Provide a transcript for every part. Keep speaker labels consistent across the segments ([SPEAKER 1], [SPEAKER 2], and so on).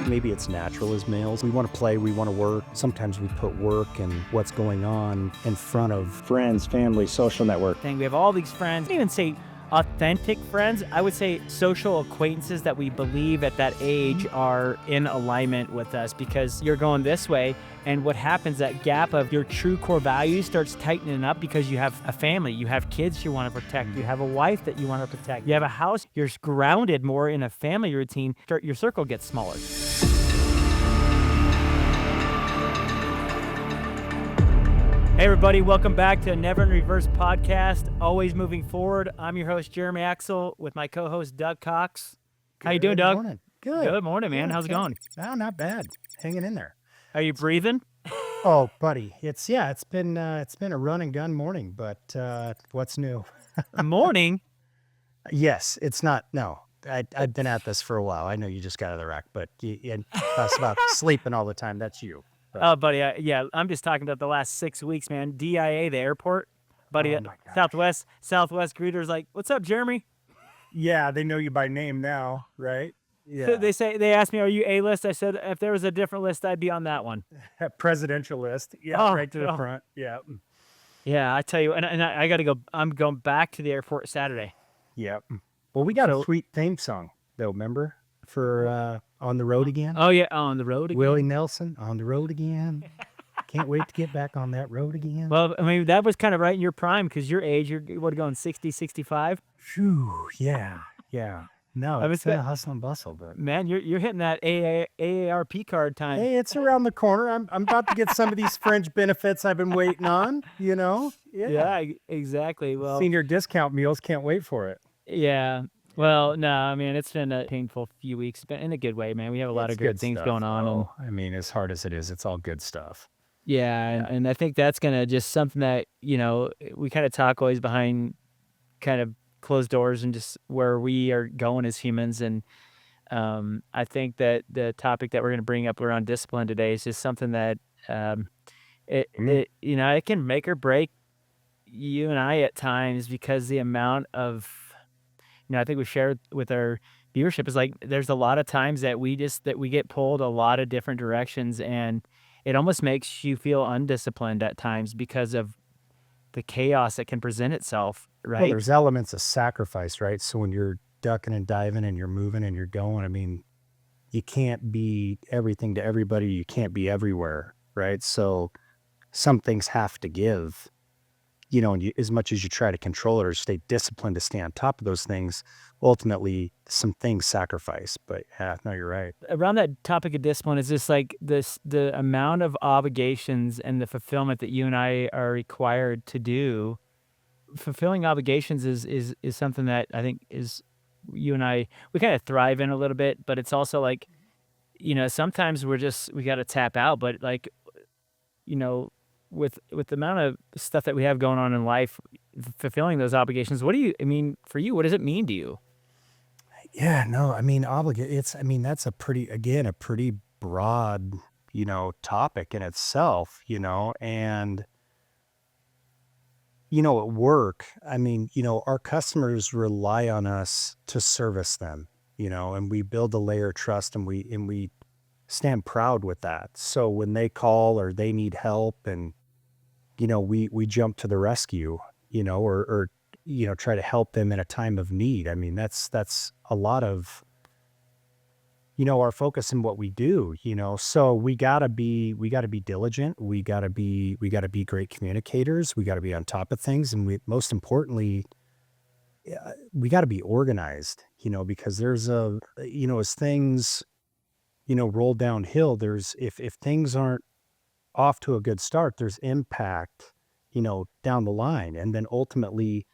[SPEAKER 1] Maybe it's natural as males. We want to play, we want to work. Sometimes we put work and what's going on in front of friends, family, social network.
[SPEAKER 2] We have all these friends. I wouldn't even say authentic friends. I would say social acquaintances that we believe at that age are in alignment with us, because you're going this way, and what happens, that gap of your true core values starts tightening up because you have a family, you have kids you want to protect, you have a wife that you want to protect, you have a house, you're grounded more in a family routine, your circle gets smaller. Hey everybody, welcome back to Never in Reverse podcast, always moving forward. I'm your host, Jeremy Axel, with my co-host, Doug Cox. How you doing, Doug?
[SPEAKER 1] Morning. Good.
[SPEAKER 2] Good morning, man. How's it going?
[SPEAKER 1] Oh, not bad. Hanging in there.
[SPEAKER 2] Are you breathing?
[SPEAKER 1] Oh, buddy. It's been a run and gun morning, but what's new?
[SPEAKER 2] Morning?
[SPEAKER 1] Yes, it's not. No, I've been at this for a while. I know you just got out of the rack, but us about sleeping all the time. That's you.
[SPEAKER 2] Oh, buddy, I'm just talking about the last 6 weeks, man. DIA, the airport, buddy,
[SPEAKER 1] Oh my gosh.
[SPEAKER 2] Southwest greeters like, "What's up, Jeremy?"
[SPEAKER 1] Yeah, they know you by name now, right? Yeah.
[SPEAKER 2] They asked me, "Are you A-list?" I said, "If there was a different list, I'd be on that one."
[SPEAKER 1] Presidential list. Yeah,
[SPEAKER 2] Oh,
[SPEAKER 1] right to the
[SPEAKER 2] oh.
[SPEAKER 1] front. Yeah.
[SPEAKER 2] Yeah, I tell you, and I got to go. I'm going back to the airport Saturday.
[SPEAKER 1] Yeah. Well, we got a
[SPEAKER 2] So-
[SPEAKER 1] sweet theme song, though, remember? For On the Road Again.
[SPEAKER 2] Oh yeah, on the road again.
[SPEAKER 1] Willie Nelson, On the Road Again. Can't wait to get back on that road again.
[SPEAKER 2] Well, I mean, that was kind of right in your prime, because your age, you're going 60, 65.
[SPEAKER 1] Phew, yeah. No,
[SPEAKER 2] I was
[SPEAKER 1] it's hustle and bustle, but
[SPEAKER 2] Man, you're hitting that AARP card time.
[SPEAKER 1] hey, it's around the corner. I'm about to get some of these fringe benefits I've been waiting on, you know?
[SPEAKER 2] Yeah, exactly. Well,
[SPEAKER 1] Senior discount meals, can't wait for it.
[SPEAKER 2] yeah. Well, no, I mean, it's been a painful few weeks, but in a good way, man. We have a lot
[SPEAKER 1] It's
[SPEAKER 2] of good
[SPEAKER 1] good
[SPEAKER 2] things
[SPEAKER 1] stuff,
[SPEAKER 2] going on. And,
[SPEAKER 1] though. I mean, as hard as it is, it's all good stuff.
[SPEAKER 2] yeah, and I think that's going to just something that, we kind of talk always behind kind of closed doors and just where we are going as humans. And I think that the topic that we're going to bring up around discipline today is just something that it can make or break you and I at times, because the amount of, I think we shared with our viewership is like, there's a lot of times that we get pulled a lot of different directions, and it almost makes you feel undisciplined at times because of the chaos that can present itself, right?
[SPEAKER 1] Well, there's elements of sacrifice, right? So when you're ducking and diving and you're moving and you're going, I mean, you can't be everything to everybody. You can't be everywhere, right? So some things have to give, and as much as you try to control it or stay disciplined to stay on top of those things, ultimately some things sacrifice. But yeah, no, you're right.
[SPEAKER 2] Around that topic of discipline is just like the amount of obligations and the fulfillment that you and I are required to do. Fulfilling obligations is something that I think is, you and I, we kind of thrive in a little bit, but it's also like, sometimes we got to tap out, but like, with the amount of stuff that we have going on in life, fulfilling those obligations, for you, what does it mean to you?
[SPEAKER 1] Yeah, no, I mean, that's a pretty broad, topic in itself, and, at work, I mean, our customers rely on us to service them, and we build a layer of trust, and we stand proud with that. So when they call or they need help, and, we jump to the rescue, or try to help them in a time of need. I mean, that's a lot of, our focus in what we do, so we gotta be diligent. We gotta be great communicators. We gotta be on top of things. And most importantly, we gotta be organized, because there's as things, roll downhill, if things aren't off to a good start, there's impact, down the line. And then ultimately,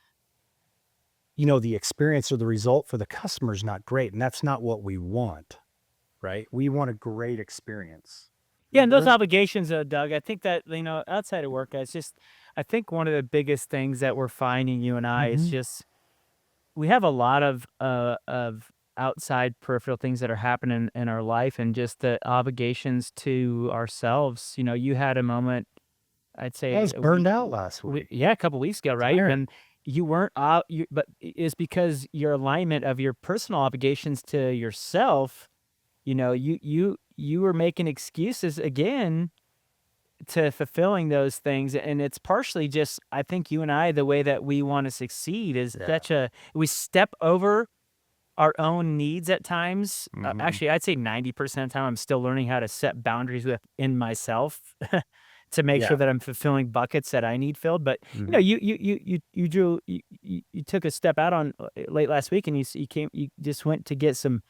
[SPEAKER 1] the experience or the result for the customer is not great. And that's not what we want, right? We want a great experience.
[SPEAKER 2] Yeah, and those obligations, Doug, I think that, outside of work, I think one of the biggest things that we're finding, you and I, is just, we have a lot of outside peripheral things that are happening in our life, and just the obligations to ourselves. You had a moment, I'd say,
[SPEAKER 1] I was burned out last week.
[SPEAKER 2] a couple weeks ago, right?
[SPEAKER 1] Tired.
[SPEAKER 2] And you weren't out, but it's because your alignment of your personal obligations to yourself you were making excuses again to fulfilling those things, and it's partially just, I think you and I, the way that we wanna succeed is
[SPEAKER 1] Yeah.
[SPEAKER 2] such a we step over our own needs at times.
[SPEAKER 1] Mhm.
[SPEAKER 2] Actually, I'd say 90% of the time I'm still learning how to set boundaries within myself to make sure
[SPEAKER 1] Yeah.
[SPEAKER 2] that I'm fulfilling buckets that I need filled. But
[SPEAKER 1] Mhm.
[SPEAKER 2] you took a step out on late last week, and you just went to get some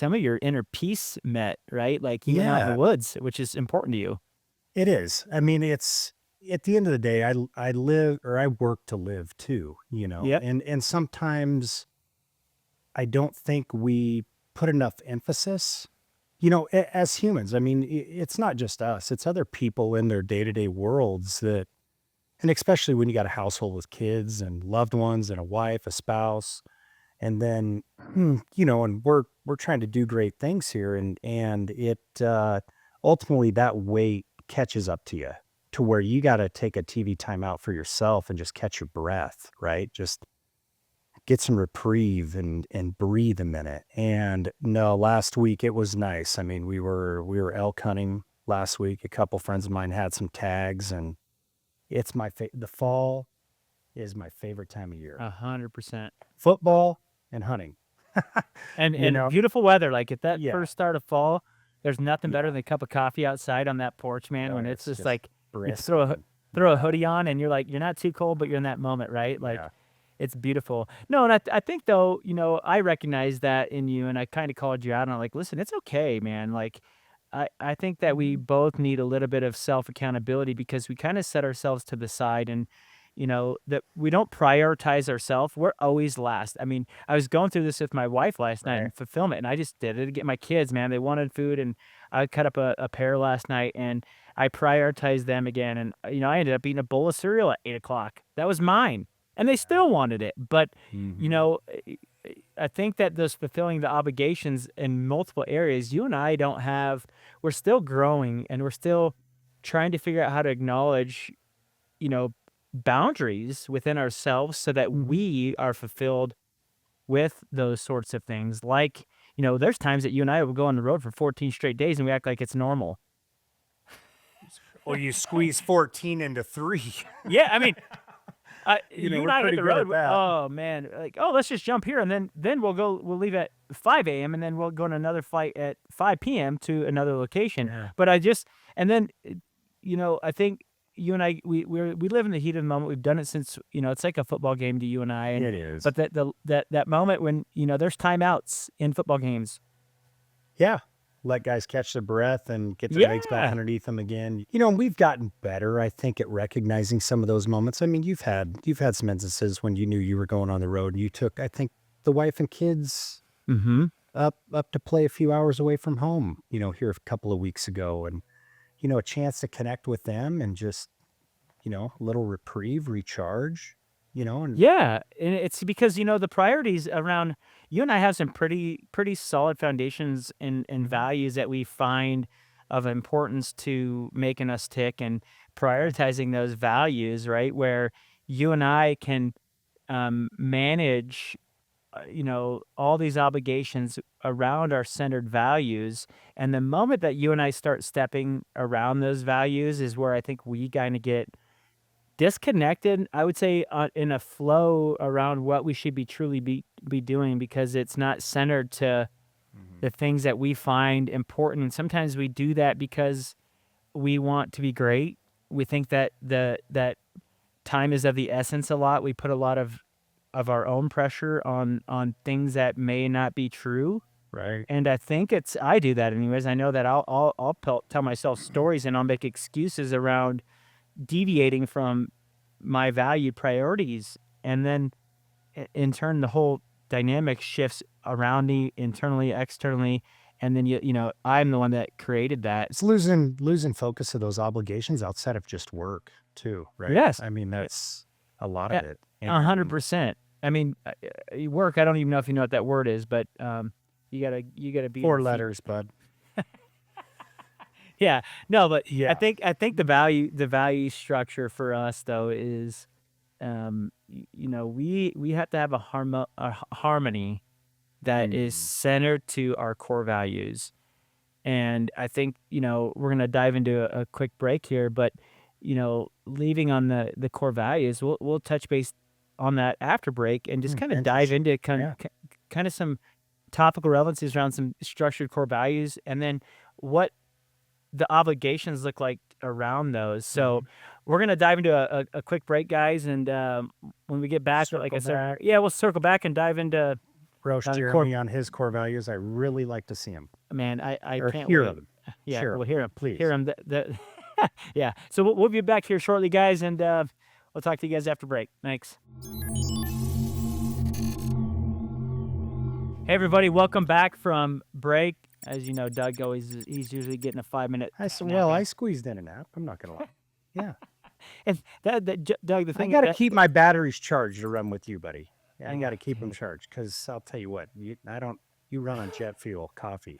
[SPEAKER 2] of your inner peace met, right? Like you went out in the
[SPEAKER 1] Yeah,
[SPEAKER 2] woods, which is important to you.
[SPEAKER 1] it is. I mean, it's at the end of the day, I live or I work to live too,
[SPEAKER 2] Yep.
[SPEAKER 1] and sometimes I don't think we put enough emphasis, as humans. I mean, it's not just us, it's other people in their day-to-day worlds that, and especially when you got a household with kids and loved ones and a wife, a spouse, and then, and we're trying to do great things here, and it ultimately that weight catches up to where you got to take a TV timeout for yourself and just catch your breath, right? Just get some reprieve and breathe a minute. And no, last week it was nice. I mean, we were elk hunting last week. A couple friends of mine had some tags, and it's the fall is my favorite time of year.
[SPEAKER 2] 100%.
[SPEAKER 1] Football and hunting. You
[SPEAKER 2] And
[SPEAKER 1] know?
[SPEAKER 2] beautiful weather, like, at that
[SPEAKER 1] Yeah.
[SPEAKER 2] first start of fall, there's nothing better
[SPEAKER 1] Yeah.
[SPEAKER 2] than a cup of coffee outside on that porch, man,
[SPEAKER 1] Oh,
[SPEAKER 2] when it's
[SPEAKER 1] it's
[SPEAKER 2] just
[SPEAKER 1] just
[SPEAKER 2] like you
[SPEAKER 1] brisk and
[SPEAKER 2] throw a
[SPEAKER 1] yeah.
[SPEAKER 2] hoodie on and you're like you're not too cold, but you're in that moment, right? Like,
[SPEAKER 1] Yeah.
[SPEAKER 2] it's beautiful. No, and I think though, I recognize that in you, and I kinda called you out on, like, "Listen, it's okay, man." Like, I think that we
[SPEAKER 1] Mhm.
[SPEAKER 2] both need a little bit of self-accountability because we kinda set ourselves to the side and, that we don't prioritize ourselves. We're always last. I mean, I was going through this with my wife last night
[SPEAKER 1] Right.
[SPEAKER 2] in fulfillment, and I just did it to get my kids, man. They wanted food, and I cut up a pear last night, and I prioritized them again, and, I ended up eating a bowl of cereal at 8 o'clock. That was mine, and they
[SPEAKER 1] Yeah.
[SPEAKER 2] still wanted it, but, you
[SPEAKER 1] Mhm.
[SPEAKER 2] know, I think that those fulfilling the obligations in multiple areas, you and I don't have we're still growing, and we're still trying to figure out how to acknowledge, you know, boundaries within ourselves so that
[SPEAKER 1] Mhm.
[SPEAKER 2] we are fulfilled with those sorts of things. Like, there's times that you and I will go on the road for 14 straight days and we act like it's normal.
[SPEAKER 1] Well, you squeeze 14 into 3.
[SPEAKER 2] Yeah, I mean, you and
[SPEAKER 1] We're
[SPEAKER 2] I hit
[SPEAKER 1] pretty
[SPEAKER 2] the
[SPEAKER 1] good
[SPEAKER 2] road.
[SPEAKER 1] at that.
[SPEAKER 2] Oh man, like, oh, let's just jump here, and then we'll leave at 5 a.m. and then we'll go on another flight at 5 p.m. to another location.
[SPEAKER 1] Yeah.
[SPEAKER 2] But I just and then I think you and I we live in the heat of the moment. We've done it since it's like a football game to you and I, and
[SPEAKER 1] It is.
[SPEAKER 2] but that moment when there's timeouts in football games.
[SPEAKER 1] Yeah. Let guys catch their breath and get their legs back
[SPEAKER 2] Yeah.
[SPEAKER 1] underneath them again. And we've gotten better, I think, at recognizing some of those moments. I mean, you've had some instances when you knew you were going on the road and you took, I think, the wife and kids
[SPEAKER 2] Mm-hmm.
[SPEAKER 1] up to play a few hours away from home, here a couple of weeks ago, and a chance to connect with them and just, a little reprieve, recharge, and
[SPEAKER 2] Yeah, and it's because, the priorities around you and I have some pretty solid foundations and
[SPEAKER 1] Mhm.
[SPEAKER 2] values that we find of importance to making us tick and
[SPEAKER 1] Okay.
[SPEAKER 2] prioritizing those values, right? Where you and I can manage, all these obligations around our centered values. And the moment that you and I start stepping around those values is where I think we kind of get disconnected, I would say, in a flow around what we should be truly be doing because it's not centered to
[SPEAKER 1] Mhm.
[SPEAKER 2] the things that we find important. And sometimes we do that because we want to be great. We think that that time is of the essence a lot. We put a lot of our own pressure on things that may not be true.
[SPEAKER 1] Right.
[SPEAKER 2] And I think I do that anyways. I know that I'll tell myself stories and I'll make excuses around deviating from my valued priorities, and then in turn the whole dynamic shifts around me internally, externally, and then I'm the one that created that.
[SPEAKER 1] It's losing focus of those obligations outside of just work too, right?
[SPEAKER 2] Yes.
[SPEAKER 1] I mean,
[SPEAKER 2] Yeah,
[SPEAKER 1] that's a lot of
[SPEAKER 2] yeah,
[SPEAKER 1] it. And
[SPEAKER 2] 100%. I mean, work, I don't even know if you know what that word is, but you gotta be in the
[SPEAKER 1] 4
[SPEAKER 2] field.
[SPEAKER 1] letters, bud.
[SPEAKER 2] Yeah, no, but I
[SPEAKER 1] Yeah.
[SPEAKER 2] think I think the value structure for us though is we have to have a harmony that is centered to our core values. And I think, we're going to dive into a quick break here, but, leaving on the core values, we'll touch base on that after break and just kind of dive into
[SPEAKER 1] Yeah.
[SPEAKER 2] kind of some topical relevancies around some structured core values and then what the obligations look like around those. So we're going to dive into a quick break, guys. And when we get back, like I
[SPEAKER 1] Circle
[SPEAKER 2] said,
[SPEAKER 1] back.
[SPEAKER 2] yeah, we'll circle back and dive into
[SPEAKER 1] Roast
[SPEAKER 2] core.
[SPEAKER 1] Jeremy on his core values. I really like to see him.
[SPEAKER 2] Man, I
[SPEAKER 1] Or
[SPEAKER 2] can't
[SPEAKER 1] hear
[SPEAKER 2] wait.
[SPEAKER 1] him.
[SPEAKER 2] Yeah,
[SPEAKER 1] Share
[SPEAKER 2] we'll
[SPEAKER 1] 'em,
[SPEAKER 2] hear him.
[SPEAKER 1] please.
[SPEAKER 2] Hear him. Yeah. So we'll be back here shortly, guys, and we'll talk to you guys after break. Thanks. Hey, everybody, welcome back from break. As you know, Doug he's usually getting a 5-minute.
[SPEAKER 1] I squeezed in a nap. I'm not gonna lie. Yeah,
[SPEAKER 2] And Doug, the
[SPEAKER 1] I
[SPEAKER 2] thing
[SPEAKER 1] got to
[SPEAKER 2] that-
[SPEAKER 1] keep my batteries charged to run with you, buddy. Yeah, I got to keep them charged because I'll tell you what, you run on jet fuel, coffee,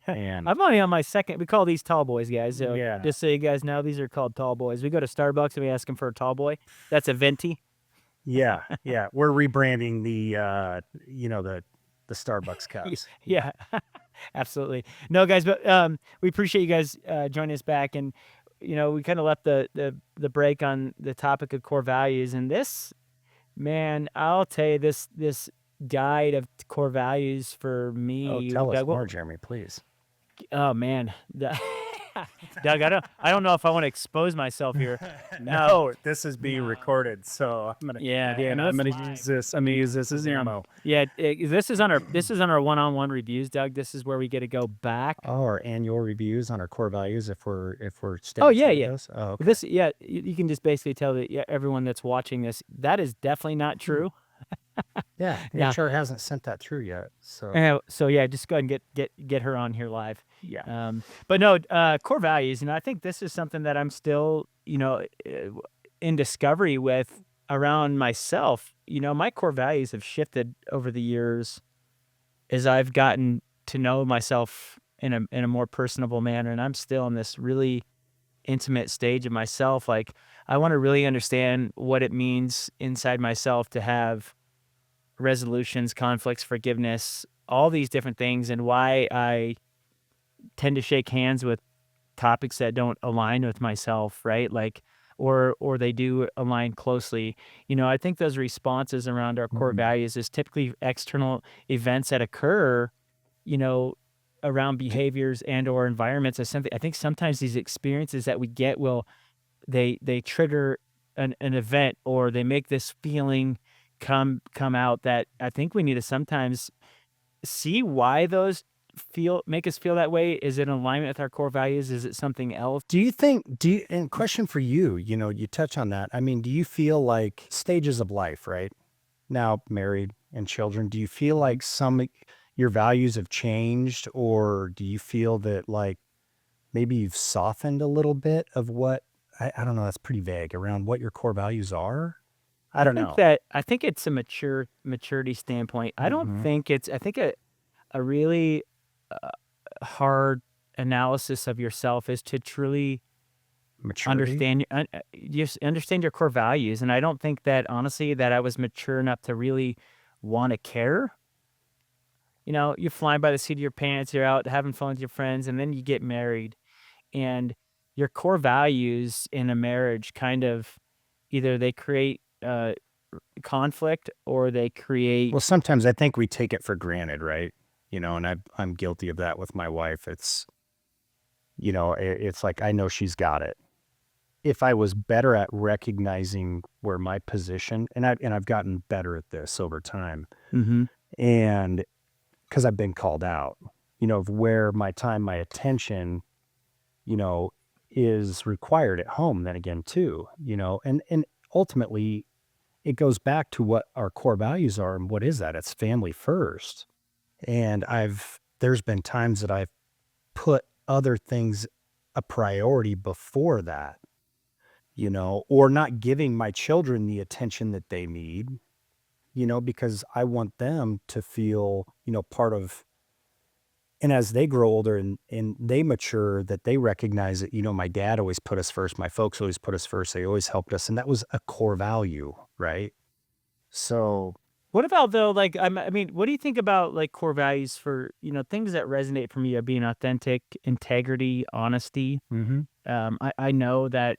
[SPEAKER 1] and
[SPEAKER 2] I'm only on my second. We call these tall boys, guys. So
[SPEAKER 1] Yeah.
[SPEAKER 2] just so you guys know, these are called tall boys. We go to Starbucks and we ask them for a tall boy. That's a venti.
[SPEAKER 1] yeah, we're rebranding the Starbucks cups.
[SPEAKER 2] Yeah, absolutely. No, guys, but we appreciate you guys joining us back, and we kind of left the break on the topic of core values, and this, man, I'll tell you, this guide of core values for me.
[SPEAKER 1] Oh, tell us
[SPEAKER 2] Doug,
[SPEAKER 1] more, Jeremy, please.
[SPEAKER 2] Oh man, Doug, I don't know if I want to expose myself here.
[SPEAKER 1] No, this is being recorded, so I'm gonna.
[SPEAKER 2] Yeah,
[SPEAKER 1] I'm gonna use this. I'm gonna use this as ammo.
[SPEAKER 2] Yeah, this is on our one-on-one reviews, Doug. This is where we get to go back.
[SPEAKER 1] Oh, our annual reviews on our core values if we're
[SPEAKER 2] Oh,
[SPEAKER 1] staying
[SPEAKER 2] yeah,
[SPEAKER 1] true to
[SPEAKER 2] yeah.
[SPEAKER 1] those? Oh, okay.
[SPEAKER 2] This, yeah, you can just basically tell that everyone that's watching this, that is definitely not true.
[SPEAKER 1] Yeah,
[SPEAKER 2] Yeah.
[SPEAKER 1] HR hasn't sent that through yet. So
[SPEAKER 2] So yeah, just go ahead and get her on here live.
[SPEAKER 1] yeah.
[SPEAKER 2] But no, core values, I think this is something that I'm still, in discovery with around myself. My core values have shifted over the years as I've gotten to know myself in a more personable manner, and I'm still in this really intimate stage of myself. Like, I want to really understand what it means inside myself to have resolutions, conflicts, forgiveness, all these different things, and why I tend to shake hands with topics that don't align with myself, right? Like, or they do align closely. I think those responses around our core values is typically external events that occur, around behaviors and or environments. As something, I think sometimes these experiences that we get they trigger an event, or they make this feeling come out that I think we need to sometimes see why those make us feel that way. Is it in alignment with our core values? Is it something else?
[SPEAKER 1] And question for you, you touch on that. I mean, do you feel like stages of life, right? Now married and children, do you feel like your values have changed, or do you feel that like maybe you've softened a little bit of what, I don't know, that's pretty vague, around what your core values are? I don't know.
[SPEAKER 2] I think it's a maturity standpoint. I don't think I think a really hard analysis of yourself is to truly
[SPEAKER 1] Maturity?
[SPEAKER 2] understand your core values. And I don't think that, honestly, that I was mature enough to really want to care. You're flying by the seat of your pants, you're out having fun with your friends, and then you get married, and your core values in a marriage kind of either they create conflict, or they create.
[SPEAKER 1] Well, sometimes I think we take it for granted, right? And I'm guilty of that with my wife. It's, it's like, I know she's got it. If I was better at recognizing where my position, and I've gotten better at this over time, and because I've been called out, of where my time, my attention, is required at home, then again too, and ultimately it goes back to what our core values are. And what is that? It's family first. And there's been times that I've put other things a priority before that, or not giving my children the attention that they need, because I want them to feel, part of. And as they grow older and they mature, that they recognize that, my dad always put us first. My folks always put us first. They always helped us. And that was a core value, right? So
[SPEAKER 2] What about though, like, I mean, what do you think about like core values for, things that resonate for me are being authentic, integrity, honesty?
[SPEAKER 1] Mm-hmm.
[SPEAKER 2] I know that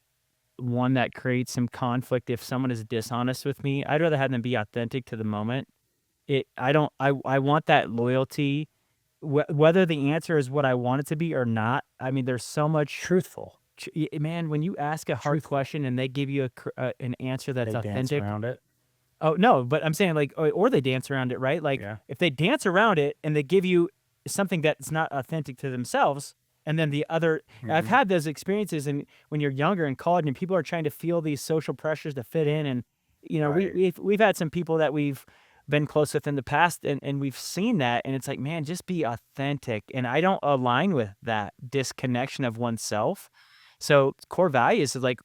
[SPEAKER 2] one that creates some conflict if someone is dishonest with me. I'd rather have them be authentic to the moment. I don't, I want that loyalty, whether the answer is what I want it to be or not. I mean, there's so much,
[SPEAKER 1] Truthful.
[SPEAKER 2] man, when you ask a hard
[SPEAKER 1] Truthful.
[SPEAKER 2] question and they give you an answer that's
[SPEAKER 1] They dance
[SPEAKER 2] authentic.
[SPEAKER 1] around it.
[SPEAKER 2] Oh, no, but I'm saying, like, or they dance around it, right? Like,
[SPEAKER 1] Yeah.
[SPEAKER 2] if they dance around it and they give you something that's not authentic to themselves, and then the other I've
[SPEAKER 1] Mm-hmm.
[SPEAKER 2] had those experiences, and when you're younger in college and people are trying to feel these social pressures to fit in, and,
[SPEAKER 1] Right.
[SPEAKER 2] we've had some people that we've been close with in the past, and we've seen that, and it's like, man, just be authentic, and I don't align with that disconnection of oneself. So core values is like,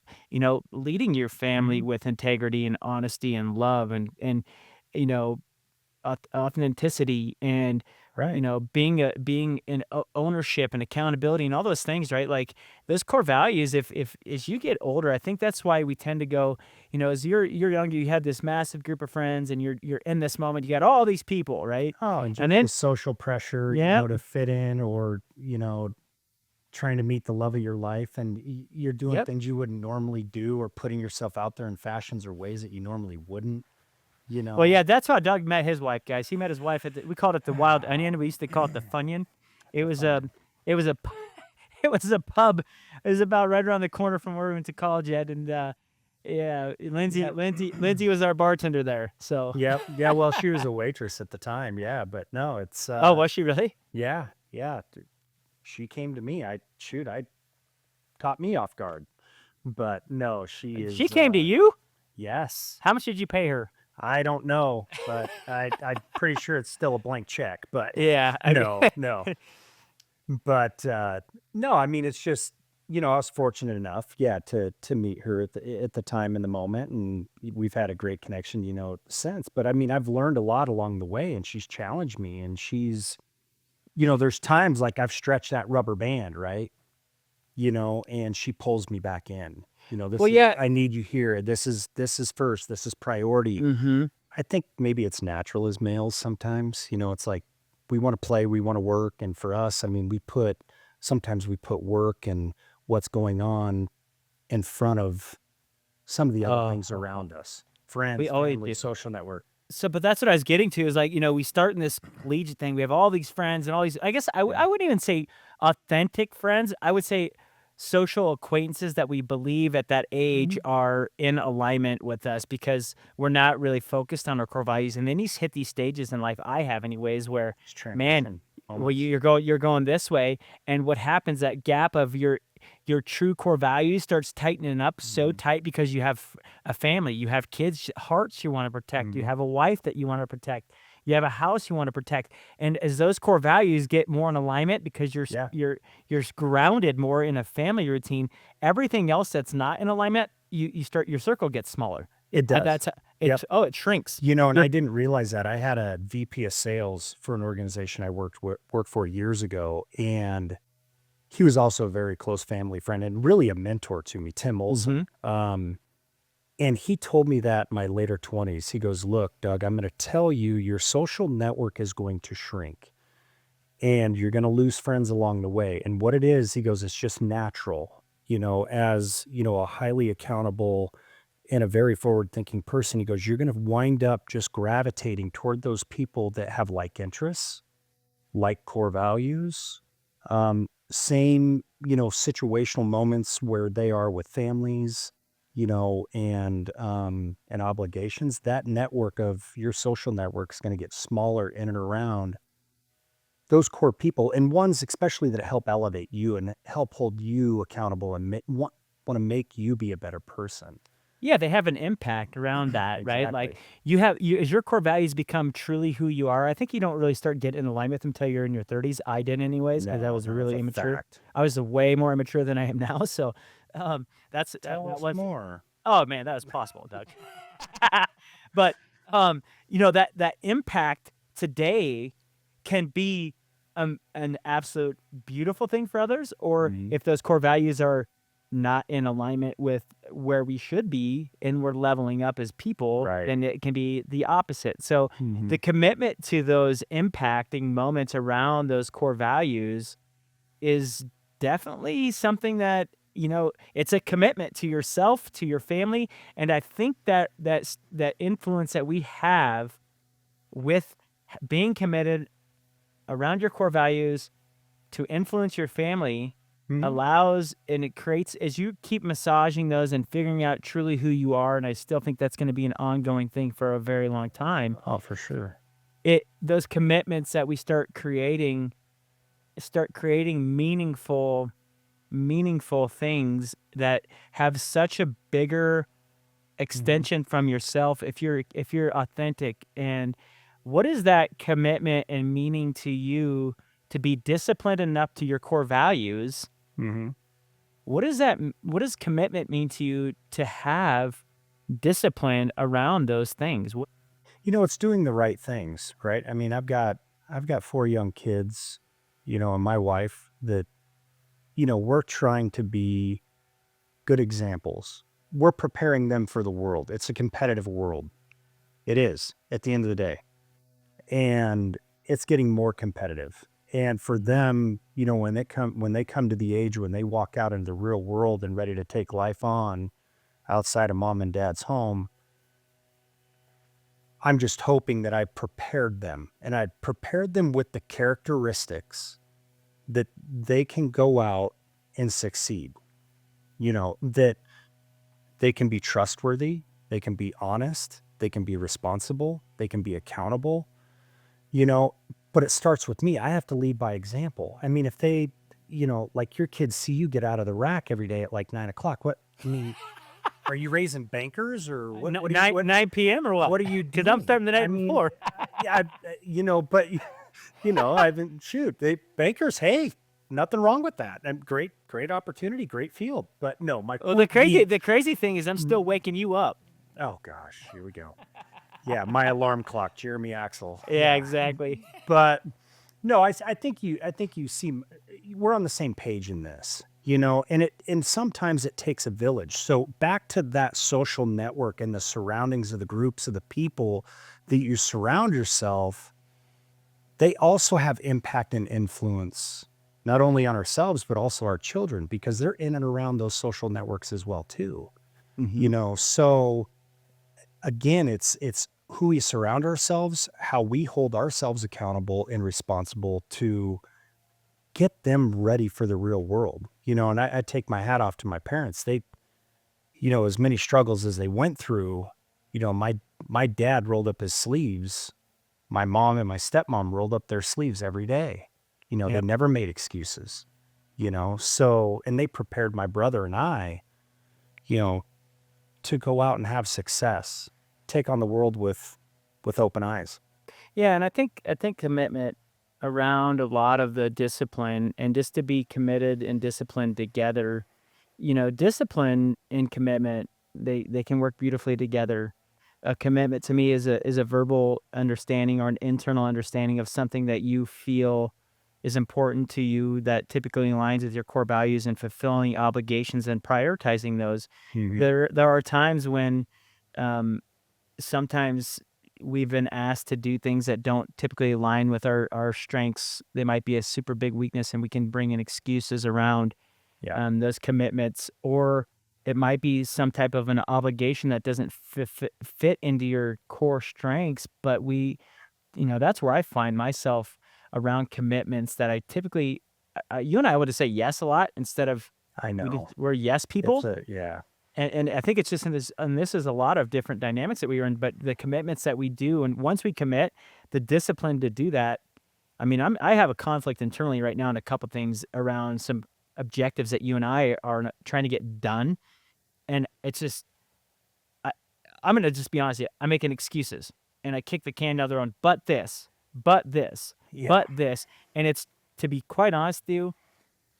[SPEAKER 2] leading your family
[SPEAKER 1] Mm-hmm.
[SPEAKER 2] with integrity and honesty and love and you know, authenticity and
[SPEAKER 1] Right.
[SPEAKER 2] being in ownership and accountability and all those things, right? Like those core values. If as you get older, I think that's why we tend to go. As you're younger, you have this massive group of friends, and you're in this moment. You got all these people, right?
[SPEAKER 1] Oh, and just
[SPEAKER 2] And
[SPEAKER 1] the
[SPEAKER 2] then,
[SPEAKER 1] social pressure,
[SPEAKER 2] yeah,
[SPEAKER 1] to fit in, or, trying to meet the love of your life, and you're doing
[SPEAKER 2] yep.
[SPEAKER 1] things you wouldn't normally do, or putting yourself out there in fashions or ways that you normally wouldn't, you
[SPEAKER 2] Well,
[SPEAKER 1] know.
[SPEAKER 2] yeah, that's how Doug met his wife, guys. He met his wife we called it the wild onion. We used to call it the funyun. It
[SPEAKER 1] The
[SPEAKER 2] was
[SPEAKER 1] Funyun.
[SPEAKER 2] a, it was a, it was a pub. It was about right around the corner from where we went to college at, and yeah, Lindsay,
[SPEAKER 1] Yep.
[SPEAKER 2] Lindsay, Lindsay was our bartender there. So,
[SPEAKER 1] Yep. Yeah, well, she was a waitress at the time, yeah, but no, it's,
[SPEAKER 2] oh, was she really?
[SPEAKER 1] yeah, yeah, she came to me, I caught me off guard, but no, she
[SPEAKER 2] She
[SPEAKER 1] is,
[SPEAKER 2] came to you?
[SPEAKER 1] yes.
[SPEAKER 2] How much did you pay her?
[SPEAKER 1] I don't know, but I'm pretty sure it's still a blank check, but
[SPEAKER 2] Yeah, I mean,
[SPEAKER 1] no, no. But, no, I mean, it's just, I was fortunate enough, yeah, to meet her at the time in the moment, and we've had a great connection, since. But I mean, I've learned a lot along the way, and she's challenged me, and there's times like I've stretched that rubber band, right? And she pulls me back in.
[SPEAKER 2] well,
[SPEAKER 1] This is
[SPEAKER 2] yeah.
[SPEAKER 1] I need you here. This is first. This is priority.
[SPEAKER 2] Mm-hmm.
[SPEAKER 1] I think maybe it's natural as males sometimes. It's like we want to play, we want to work. And for us, I mean, sometimes we put work and what's going on in front of some of the other things
[SPEAKER 2] Oh,
[SPEAKER 1] around us,
[SPEAKER 2] we
[SPEAKER 1] friends,
[SPEAKER 2] always
[SPEAKER 1] family,
[SPEAKER 2] do.
[SPEAKER 1] social network.
[SPEAKER 2] So, but that's what I was getting to is like, we start in this collegiate thing. We have all these friends and all these, I guess
[SPEAKER 1] Yeah.
[SPEAKER 2] I wouldn't even say authentic friends. I would say social acquaintances that we believe at that age
[SPEAKER 1] Mhm.
[SPEAKER 2] are in alignment with us because we're not really focused on our core values. And then you hit these stages in life, I have anyways, where,
[SPEAKER 1] It's
[SPEAKER 2] man,
[SPEAKER 1] transition
[SPEAKER 2] well,
[SPEAKER 1] moments.
[SPEAKER 2] you're going this way. And what happens, that gap of your true core values starts tightening up so
[SPEAKER 1] Hmm.
[SPEAKER 2] tight because you have a family, you have kids, hearts you want to protect, you
[SPEAKER 1] Hmm.
[SPEAKER 2] have a wife that you want to protect, you have a house you want to protect, and as those core values get more in alignment because
[SPEAKER 1] Yeah,
[SPEAKER 2] you're grounded more in a family routine, everything else that's not in alignment, you start your circle gets smaller.
[SPEAKER 1] it does.
[SPEAKER 2] That's
[SPEAKER 1] Yep.
[SPEAKER 2] it shrinks.
[SPEAKER 1] And
[SPEAKER 2] You're
[SPEAKER 1] I didn't realize that. I had a VP of sales for an organization I worked for years ago, and he was also a very close family friend and really a mentor to me, Tim Olson.
[SPEAKER 2] Mhm.
[SPEAKER 1] And he told me that in my later 20s. He goes, "Look, Doug, I'm going to tell you your social network is going to shrink and you're going to lose friends along the way. And what it is," he goes, "it's just natural, as, a highly accountable and a very forward thinking person." He goes, "You're going to wind up just gravitating toward those people that have like interests, like core values, same, situational moments where they are with families, and obligations. That network of your social network is going to get smaller in and around those core people, and ones especially that help elevate you and help hold you accountable and want to make you be a better person."
[SPEAKER 2] Yeah, they have an impact around that, right? Like
[SPEAKER 1] Exactly.
[SPEAKER 2] as your core values become truly who you are, I think you don't really start getting in alignment with them until you're in your 30s. I didn't anyways, because I
[SPEAKER 1] No,
[SPEAKER 2] was
[SPEAKER 1] no, it's
[SPEAKER 2] really
[SPEAKER 1] a
[SPEAKER 2] immature.
[SPEAKER 1] fact.
[SPEAKER 2] I was way more immature than I am now. So
[SPEAKER 1] Tell
[SPEAKER 2] that
[SPEAKER 1] us
[SPEAKER 2] was,
[SPEAKER 1] more.
[SPEAKER 2] oh man, that was possible, Doug. But that impact today can be an absolute beautiful thing for others, or
[SPEAKER 1] Mhm.
[SPEAKER 2] if those core values are not in alignment with where we should be and we're leveling up as people,
[SPEAKER 1] Right.
[SPEAKER 2] then it can be the opposite. So the
[SPEAKER 1] Mhm.
[SPEAKER 2] commitment to those impacting moments around those core values is definitely something that, it's a commitment to yourself, to your family, and I think that influence that we have with being committed around your core values to influence your family
[SPEAKER 1] Mhm.
[SPEAKER 2] allows and it creates as you keep massaging those and figuring out truly who you are, and I still think that's going to be an ongoing thing for a very long time.
[SPEAKER 1] Oh, for sure.
[SPEAKER 2] It those commitments that we start creating meaningful things that have such a bigger
[SPEAKER 1] Mhm.
[SPEAKER 2] extension from yourself if you're authentic. And what is that commitment and meaning to you to be disciplined enough to your core values?
[SPEAKER 1] Mhm.
[SPEAKER 2] What does commitment mean to you to have discipline around those things?
[SPEAKER 1] It's doing the right things, right? I mean, I've got 4 young kids, and my wife that, we're trying to be good examples. We're preparing them for the world. It's a competitive world. It is at the end of the day. And it's getting more competitive. And for them, when they come to the age when they walk out into the real world and ready to take life on outside of mom and dad's home, I'm just hoping that I prepared them and I prepared them with the characteristics that they can go out and succeed. That they can be trustworthy, they can be honest, they can be responsible, they can be accountable, you know, but it starts with me. I have to lead by example. I mean, if they, like your kids see you get out of the rack every day at like 9 o'clock, I mean, are you raising bankers or what? What are you,
[SPEAKER 2] 9 p.m. or what?
[SPEAKER 1] what are you
[SPEAKER 2] Because I'm
[SPEAKER 1] doing?
[SPEAKER 2] starting the
[SPEAKER 1] I
[SPEAKER 2] night
[SPEAKER 1] mean,
[SPEAKER 2] before.
[SPEAKER 1] yeah, but I've been shoot, they bankers, hey, nothing wrong with that. And great opportunity, great field. But no, my
[SPEAKER 2] Well, the
[SPEAKER 1] point
[SPEAKER 2] crazy
[SPEAKER 1] being,
[SPEAKER 2] the crazy thing is I'm
[SPEAKER 1] mm,
[SPEAKER 2] still waking you up.
[SPEAKER 1] oh gosh, here we go. Yeah, my alarm clock, Jeremy Axel.
[SPEAKER 2] Yeah,
[SPEAKER 1] Yeah,
[SPEAKER 2] exactly.
[SPEAKER 1] but no, I think you seem we're on the same page in this, and sometimes it takes a village. So back to that social network and the surroundings of the groups of the people that you surround yourself, they also have impact and influence, not only on ourselves, but also our children, because they're in and around those social networks as well too.
[SPEAKER 2] Mhm.
[SPEAKER 1] So again, it's who we surround ourselves, how we hold ourselves accountable and responsible to get them ready for the real world. And I take my hat off to my parents. They, as many struggles as they went through, my dad rolled up his sleeves. My mom and my stepmom rolled up their sleeves every day. They
[SPEAKER 2] Yep.
[SPEAKER 1] never made excuses, so, and they prepared my brother and I, you know, to go out and have success, take on the world with open eyes.
[SPEAKER 2] Yeah, and I think commitment around a lot of the discipline and just to be committed and disciplined together. Discipline and commitment, they can work beautifully together. A commitment to me is a verbal understanding or an internal understanding of something that you feel is important to you that typically aligns with your core values and fulfilling obligations and prioritizing those.
[SPEAKER 1] Mhm.
[SPEAKER 2] There are times when um, sometimes we've been asked to do things that don't typically align with our strengths. They might be a super big weakness, and we can bring in excuses around
[SPEAKER 1] Yeah,
[SPEAKER 2] those commitments, or it might be some type of an obligation that doesn't fit into your core strengths. But that's where I find myself around commitments that I typically, you and I would say yes a lot instead of
[SPEAKER 1] I know.
[SPEAKER 2] we're yes people.
[SPEAKER 1] Yeah.
[SPEAKER 2] And I think it's just in this, and this is a lot of different dynamics that we are in, but the commitments that we do, and once we commit, the discipline to do that. I mean, I have a conflict internally right now in a couple things around some objectives that you and I are trying to get done, and it's just I, I'm gonna just be honest with you. I'm making excuses, and I kick the can down the road. But this, but this,
[SPEAKER 1] Yeah,
[SPEAKER 2] but this, and it's to be quite honest with you,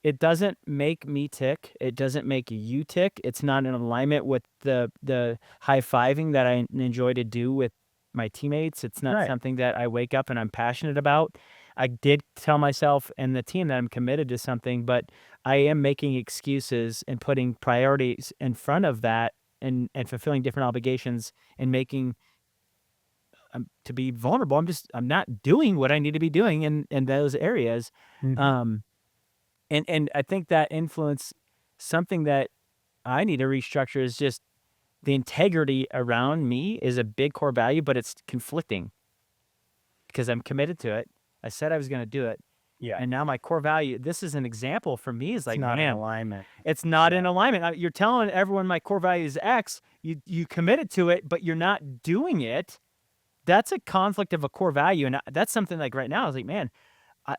[SPEAKER 2] it doesn't make me tick. It doesn't make you tick. It's not in alignment with the high-fiving that I enjoy to do with my teammates. It's not
[SPEAKER 1] right.
[SPEAKER 2] something that I wake up and I'm passionate about. I did tell myself and the team that I'm committed to something, but I am making excuses and putting priorities in front of that and fulfilling different obligations and making to be vulnerable. I'm not doing what I need to be doing in those areas.
[SPEAKER 1] Mhm.
[SPEAKER 2] Um, and I think that influence something that I need to restructure is just the integrity around me is a big core value, but it's conflicting because I'm committed to it. I said I was going to do it.
[SPEAKER 1] Yeah.
[SPEAKER 2] And now my core value, this is an example for me is
[SPEAKER 1] It's
[SPEAKER 2] like,
[SPEAKER 1] not in
[SPEAKER 2] man,
[SPEAKER 1] alignment.
[SPEAKER 2] it's not in
[SPEAKER 1] Yeah.
[SPEAKER 2] alignment. You're telling everyone my core value is X. You committed to it, but you're not doing it. That's a conflict of a core value. And that's something like right now, I was like, man,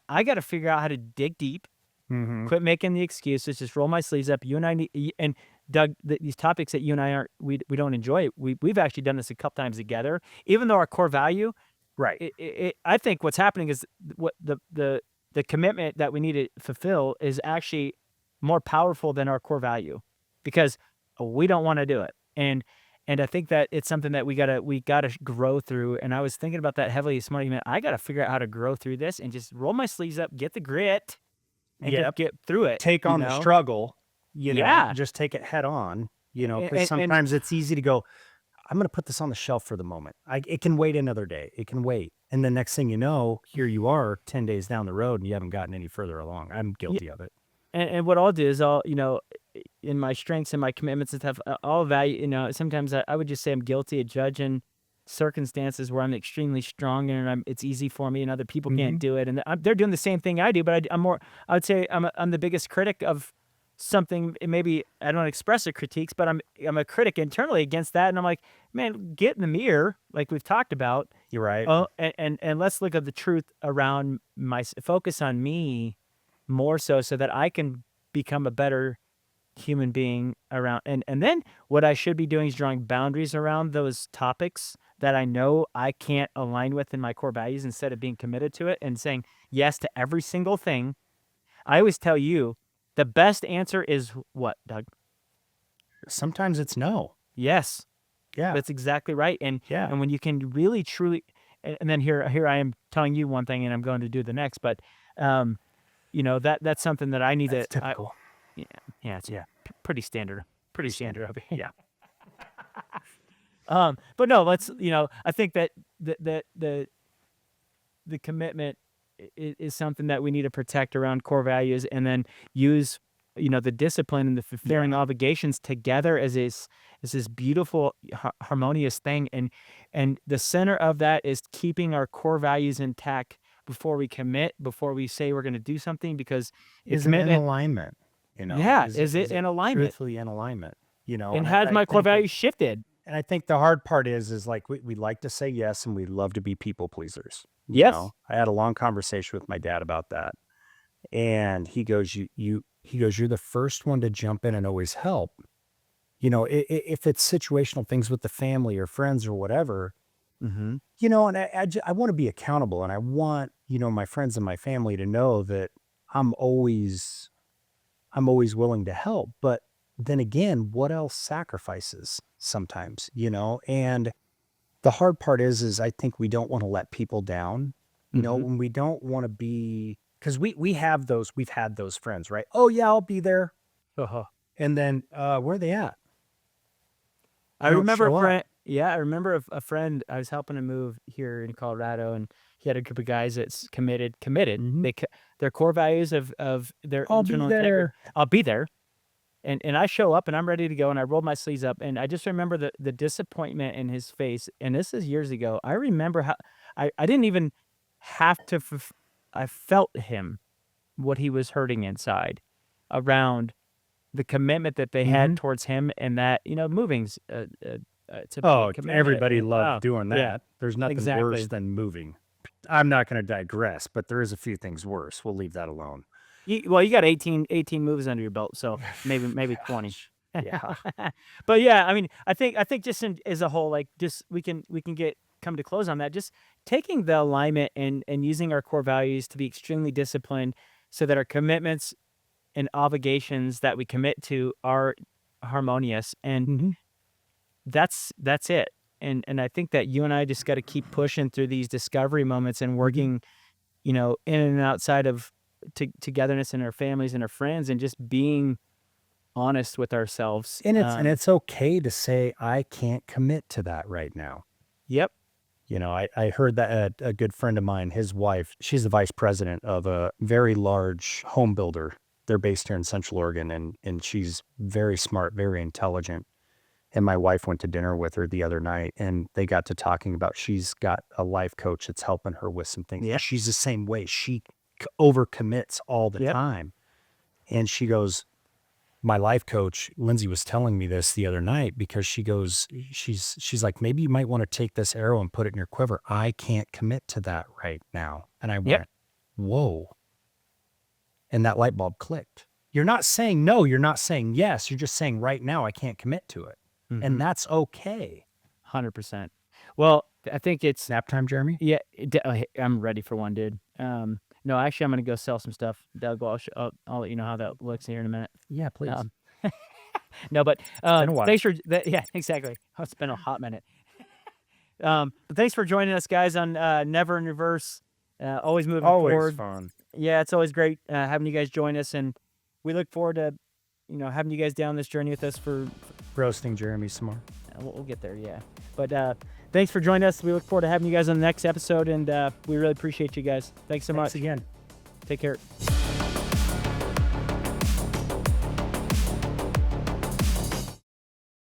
[SPEAKER 2] I got to figure out how to dig deep,
[SPEAKER 1] Mhm.
[SPEAKER 2] quit making the excuses, just roll my sleeves up. You and I need, and Doug, these topics that you and I aren't, we don't enjoy. We've actually done this a couple times together, even though our core value,
[SPEAKER 1] Right.
[SPEAKER 2] I think what's happening is what the commitment that we need to fulfill is actually more powerful than our core value because we don't want to do it. And I think that it's something that we gotta grow through. And I was thinking about that heavily this morning, man. I gotta figure out how to grow through this and just roll my sleeves up, get the grit, and
[SPEAKER 1] Yep.
[SPEAKER 2] get through it.
[SPEAKER 1] Take
[SPEAKER 2] You
[SPEAKER 1] on the
[SPEAKER 2] know?
[SPEAKER 1] struggle,
[SPEAKER 2] Yeah.
[SPEAKER 1] just take it head on, because
[SPEAKER 2] And
[SPEAKER 1] sometimes it's easy to go, I'm gonna put this on the shelf for the moment. It can wait another day. It can wait. And the next thing you know, here you are 10 days down the road and you haven't gotten any further along. I'm
[SPEAKER 2] yeah,
[SPEAKER 1] guilty of it.
[SPEAKER 2] and what I'll do is in my strengths and my commitments and stuff, I'll value, sometimes I would just say I'm guilty of judging circumstances where I'm extremely strong and it's easy for me and other people can't
[SPEAKER 1] Mhm.
[SPEAKER 2] do it. And they're doing the same thing I do, but I would say I'm the biggest critic of something. Maybe I don't express the critiques, but I'm a critic internally against that. And I'm like, man, get in the mirror, like we've talked about.
[SPEAKER 1] You're right.
[SPEAKER 2] Oh, and let's look at the truth around focus on me more so that I can become a better human being around. And then what I should be doing is drawing boundaries around those topics that I know I can't align with in my core values instead of being committed to it and saying yes to every single thing. I always tell you the best answer is what, Doug?
[SPEAKER 1] Sometimes it's no.
[SPEAKER 2] Yes.
[SPEAKER 1] Yeah.
[SPEAKER 2] That's exactly right. And
[SPEAKER 1] Yeah.
[SPEAKER 2] and when you can really truly and then here I am telling you one thing and I'm going to do the next, but um that's something that I need
[SPEAKER 1] That's
[SPEAKER 2] to
[SPEAKER 1] typical.
[SPEAKER 2] yeah, yeah, it's
[SPEAKER 1] Yeah.
[SPEAKER 2] pretty standard. Pretty
[SPEAKER 1] Pretty standard.
[SPEAKER 2] standard over here.
[SPEAKER 1] Yeah.
[SPEAKER 2] But no, I think that the commitment is something that we need to protect around core values and then use the discipline and the fulfilling
[SPEAKER 1] Yeah.
[SPEAKER 2] obligations together as this beautiful harmonious thing, and the center of that is keeping our core values intact before we commit, before we say we're going to do something, because the
[SPEAKER 1] Is it in
[SPEAKER 2] commitment,
[SPEAKER 1] alignment?
[SPEAKER 2] yeah,
[SPEAKER 1] Is
[SPEAKER 2] is it
[SPEAKER 1] it
[SPEAKER 2] in alignment,
[SPEAKER 1] truthfully in alignment?
[SPEAKER 2] and
[SPEAKER 1] And
[SPEAKER 2] has my core values shifted?
[SPEAKER 1] I think the hard part is like we like to say yes and we love to be people pleasers.
[SPEAKER 2] Yes.
[SPEAKER 1] I had a long conversation with my dad about that. And he goes, you're the first one to jump in and always help. If it's situational things with the family or friends or whatever,
[SPEAKER 2] Mm-hmm.
[SPEAKER 1] and I want to be accountable and I want, my friends and my family to know that I'm always I'm always willing to help. But then again, what else sacrifices sometimes? And the hard part is I think we don't want to let people down,
[SPEAKER 2] Mm-hmm.
[SPEAKER 1] when we don't want to be, because we've had those friends, right? Oh yeah, I'll be there.
[SPEAKER 2] Uh-huh.
[SPEAKER 1] And then where are they at?
[SPEAKER 2] I
[SPEAKER 1] They don't
[SPEAKER 2] remember a
[SPEAKER 1] show up.
[SPEAKER 2] friend. Yeah, I remember a friend. I was helping him move here in Colorado, and he had a group of guys that's committed. Committed.
[SPEAKER 1] Hmm.
[SPEAKER 2] Their core values of their
[SPEAKER 1] I'll be
[SPEAKER 2] internal integrity.
[SPEAKER 1] there.
[SPEAKER 2] I'll be there, and I show up, and I'm ready to go, and I rolled my sleeves up, and I just remember the disappointment in his face. And this is years ago. I remember how I didn't even have to. I felt him, what he was hurting inside, around the commitment that they had
[SPEAKER 1] Hmm.
[SPEAKER 2] towards him, and that moving's it's a
[SPEAKER 1] Oh,
[SPEAKER 2] big commitment.
[SPEAKER 1] everybody loved
[SPEAKER 2] Oh,
[SPEAKER 1] doing
[SPEAKER 2] yeah,
[SPEAKER 1] that. There's nothing worse
[SPEAKER 2] exactly.
[SPEAKER 1] than moving. I'm not going to digress, but there is a few things worse. We'll leave that alone.
[SPEAKER 2] Well, you got 18 moves under your belt, so maybe 20.
[SPEAKER 1] Gosh. Yeah.
[SPEAKER 2] But yeah, I mean, I think just as a whole, like, just we can get come to close on that. Just taking the alignment and using our core values to be extremely disciplined, so that our commitments and obligations that we commit to are harmonious, and
[SPEAKER 1] Hmm.
[SPEAKER 2] that's it. And I think that you and I just got to keep pushing through these discovery moments and
[SPEAKER 1] Hmm.
[SPEAKER 2] working in and outside of togetherness and our families and our friends, and just being honest with ourselves.
[SPEAKER 1] And it's okay to say, I can't commit to that right now.
[SPEAKER 2] Yep.
[SPEAKER 1] I heard that a good friend of mine, his wife, she's the vice president of a very large home builder. They're based here in Central Oregon, and she's very smart, very intelligent. And my wife went to dinner with her the other night, and they got to talking about she's got a life coach that's helping her with some things.
[SPEAKER 2] Yeah.
[SPEAKER 1] She's the same way. She overcommits all the
[SPEAKER 2] Yep.
[SPEAKER 1] time. And she goes, my life coach, Lindsay, was telling me this the other night, because she goes, she's like, maybe you might want to take this arrow and put it in your quiver. I can't commit to that right now. And I went, whoa. And that light bulb clicked. You're not saying no, you're not saying yes. You're just saying right now I can't commit to it. And that's okay.
[SPEAKER 2] 100%. Well, I think it's
[SPEAKER 1] Nap time, Jeremy?
[SPEAKER 2] Yeah, I'm ready for one, dude. No, actually, I'm gonna go sell some stuff. Doug, I'll let you know how that looks here in a minute.
[SPEAKER 1] Yeah, please.
[SPEAKER 2] No, but
[SPEAKER 1] been a while.
[SPEAKER 2] thanks for that. Yeah, exactly. It's been a hot minute. But thanks for joining us, guys, on Never in Reverse. Always moving forward.
[SPEAKER 1] Fun.
[SPEAKER 2] Yeah, it's always great having you guys join us, and we look forward to having you guys down this journey with us for.
[SPEAKER 1] Roasting Jeremy some more.
[SPEAKER 2] We'll get there, yeah. But thanks for joining us. We look forward to having you guys on the next episode, and we really appreciate you guys. Thanks so much.
[SPEAKER 1] Thanks again.
[SPEAKER 2] Take care.